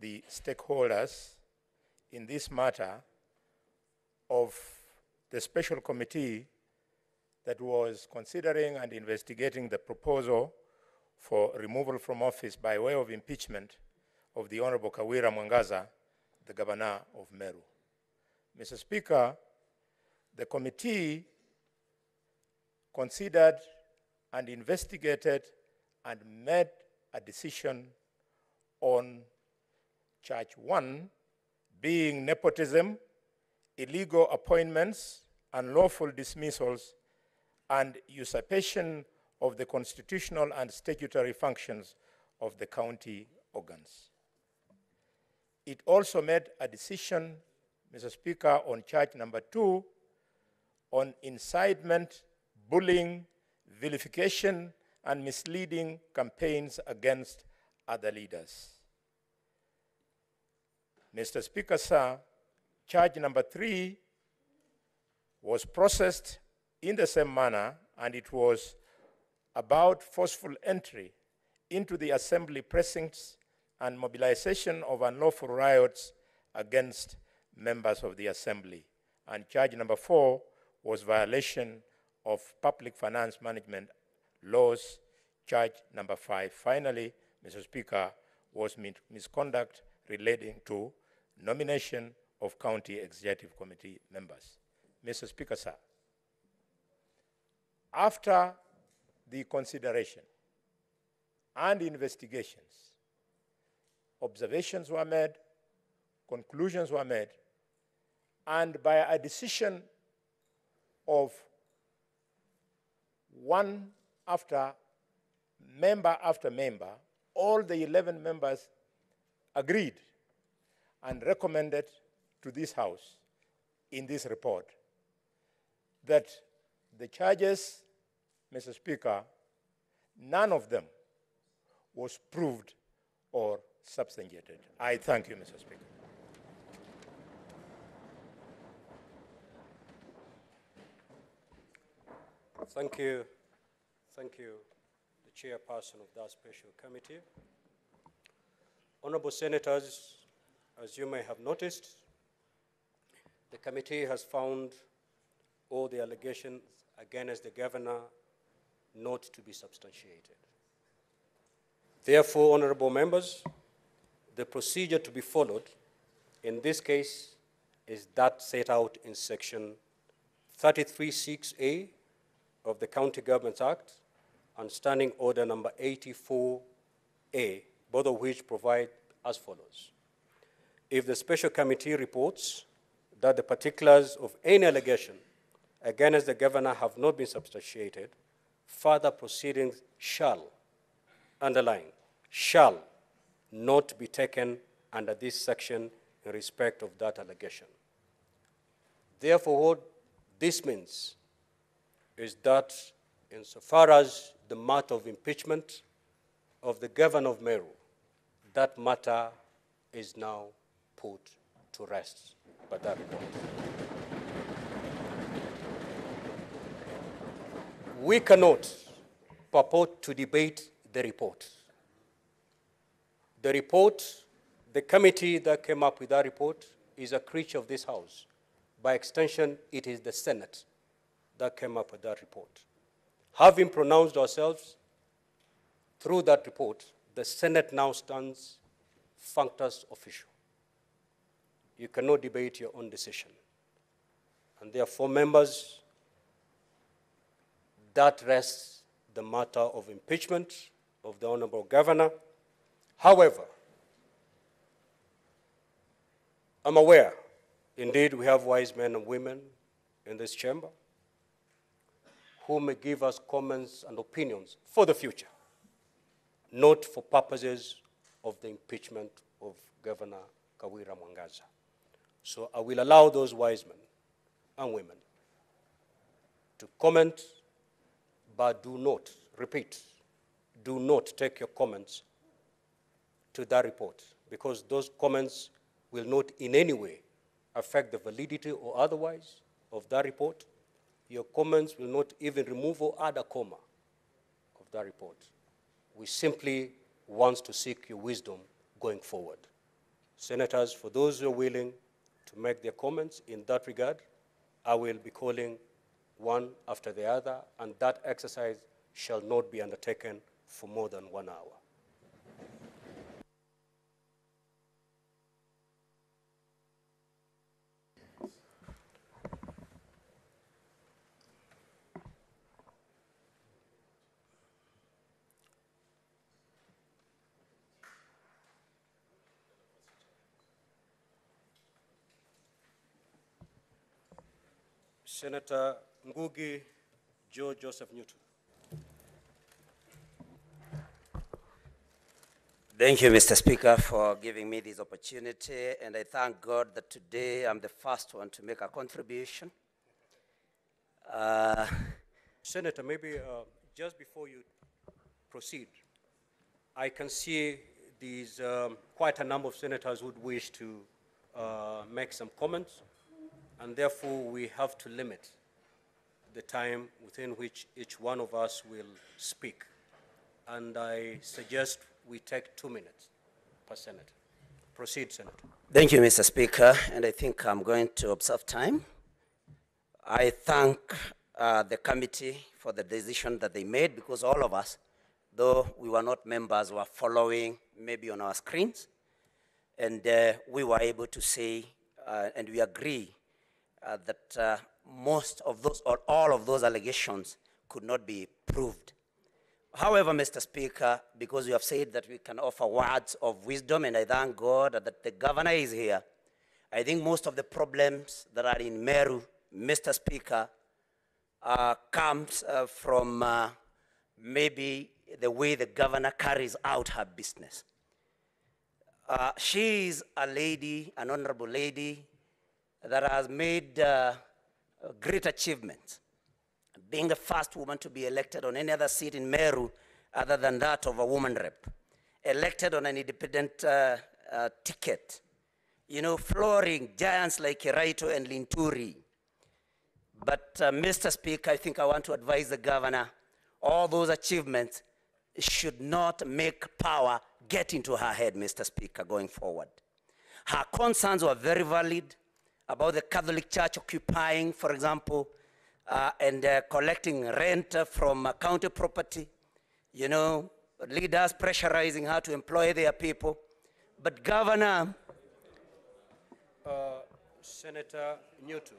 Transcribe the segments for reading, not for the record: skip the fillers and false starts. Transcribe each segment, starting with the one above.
the stakeholders in this matter of the special committee that was considering and investigating the proposal for removal from office by way of impeachment of the Honorable Kawira Mwangaza, the Governor of Meru. Mr. Speaker, the committee considered and investigated and made a decision on charge 1 being nepotism, illegal appointments, unlawful dismissals, and usurpation of the constitutional and statutory functions of the county organs. It also made a decision, Mr. Speaker, on charge number 2 on incitement, bullying, vilification, and misleading campaigns against other leaders. Mr. Speaker, sir, charge number 3 was processed in the same manner, and it was about forceful entry into the assembly precincts and mobilization of unlawful riots against members of the assembly. And charge number 4 was violation of public finance management laws. Charge number 5, finally, Mr. Speaker, was misconduct relating to nomination of county executive committee members. Mr. Speaker, sir, after the consideration and investigations, observations were made, conclusions were made, and by a decision of one after member, all the 11 members agreed and recommended to this House in this report that the charges, Mr. Speaker, none of them was proved or substantiated. I thank you, Mr. Speaker. Thank you. Thank you, the chairperson of that special committee. Honorable Senators, as you may have noticed, the committee has found all the allegations against the governor not to be substantiated. Therefore, honorable members, the procedure to be followed in this case is that set out in section 33(6)(a) of the County Governments Act and Standing Order number 84A, both of which provide as follows. If the special committee reports that the particulars of any allegation against the governor have not been substantiated, further proceedings shall, underline, shall not be taken under this section in respect of that allegation. Therefore, what this means is that insofar as the matter of impeachment of the governor of Meru, that matter is now put to rest by that report. We cannot purport to debate the report. The report, the committee that came up with that report is a creature of this House. By extension, it is the Senate that came up with that report. Having pronounced ourselves through that report, the Senate now stands functus official. You cannot debate your own decision. And therefore, members, that rests the matter of impeachment of the Honorable Governor. However, I'm aware, indeed, we have wise men and women in this chamber who may give us comments and opinions for the future, not for purposes of the impeachment of Governor Kawira Mwangaza. So I will allow those wise men and women to comment, but do not, repeat, do not take your comments to that report, because those comments will not in any way affect the validity or otherwise of that report. Your comments will not even remove or add a comma of that report. We simply want to seek your wisdom going forward. Senators, for those who are willing to make their comments in that regard, I will be calling one after the other, and that exercise shall not be undertaken for more than 1 hour. Senator Ngugi Joe Joseph Newton. Thank you, Mr. Speaker, for giving me this opportunity, and I thank God that today I'm the first one to make a contribution. Senator, maybe just before you proceed, I can see these quite a number of senators would wish to make some comments, and therefore we have to limit the time within which each one of us will speak. And I suggest we take 2 minutes per senator. Proceed, Senator. Thank you, Mr. Speaker, and I think I'm going to observe time. I thank the committee for the decision that they made, because all of us, though we were not members, were following maybe on our screens, and we were able to say, and we agree that most of those, or all of those allegations could not be proved. However, Mr. Speaker, because you have said that we can offer words of wisdom, and I thank God that the governor is here, I think most of the problems that are in Meru, Mr. Speaker, comes from maybe the way the governor carries out her business. She is a lady, an honorable lady, that has made great achievements, being the first woman to be elected on any other seat in Meru other than that of a woman rep, elected on an independent ticket, you know, flooring giants like Kiraito and Linturi. But Mr. Speaker, I think I want to advise the governor, all those achievements should not make power get into her head, Mr. Speaker, going forward. Her concerns were very valid about the Catholic Church occupying, for example, and collecting rent from county property, you know, leaders pressurizing her to employ their people. But Governor... Senator Newton,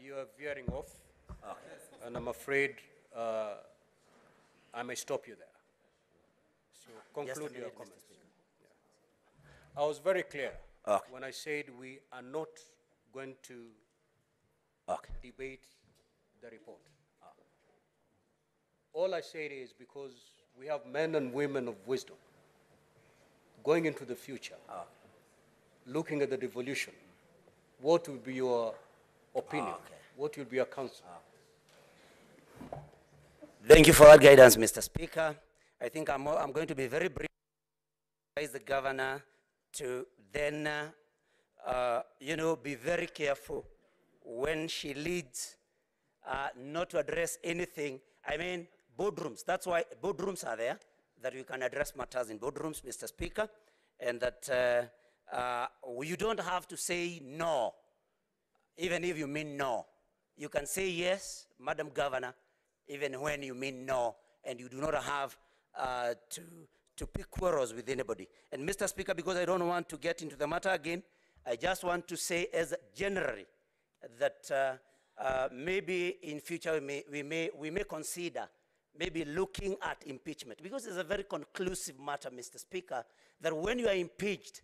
you are veering off, and I'm afraid I may stop you there. So conclude your comments. Yeah. I was very clear when I said we are not going to debate the report. All I said is because we have men and women of wisdom going into the future, looking at the devolution. What would be your opinion? What would be your counsel? Thank you for that guidance, Mr. Speaker. I think I'm going to be very brief. Advise the governor to then, you know, be very careful when she leads, not to address anything. I mean, boardrooms. That's why boardrooms are there, that you can address matters in boardrooms, Mr. Speaker, and that you don't have to say no, even if you mean no. You can say yes, Madam Governor, even when you mean no, and you do not have to pick quarrels with anybody. And Mr. Speaker, because I don't want to get into the matter again, I just want to say as generally that maybe in future we may consider maybe looking at impeachment, because it's a very conclusive matter, Mr. Speaker, that when you are impeached,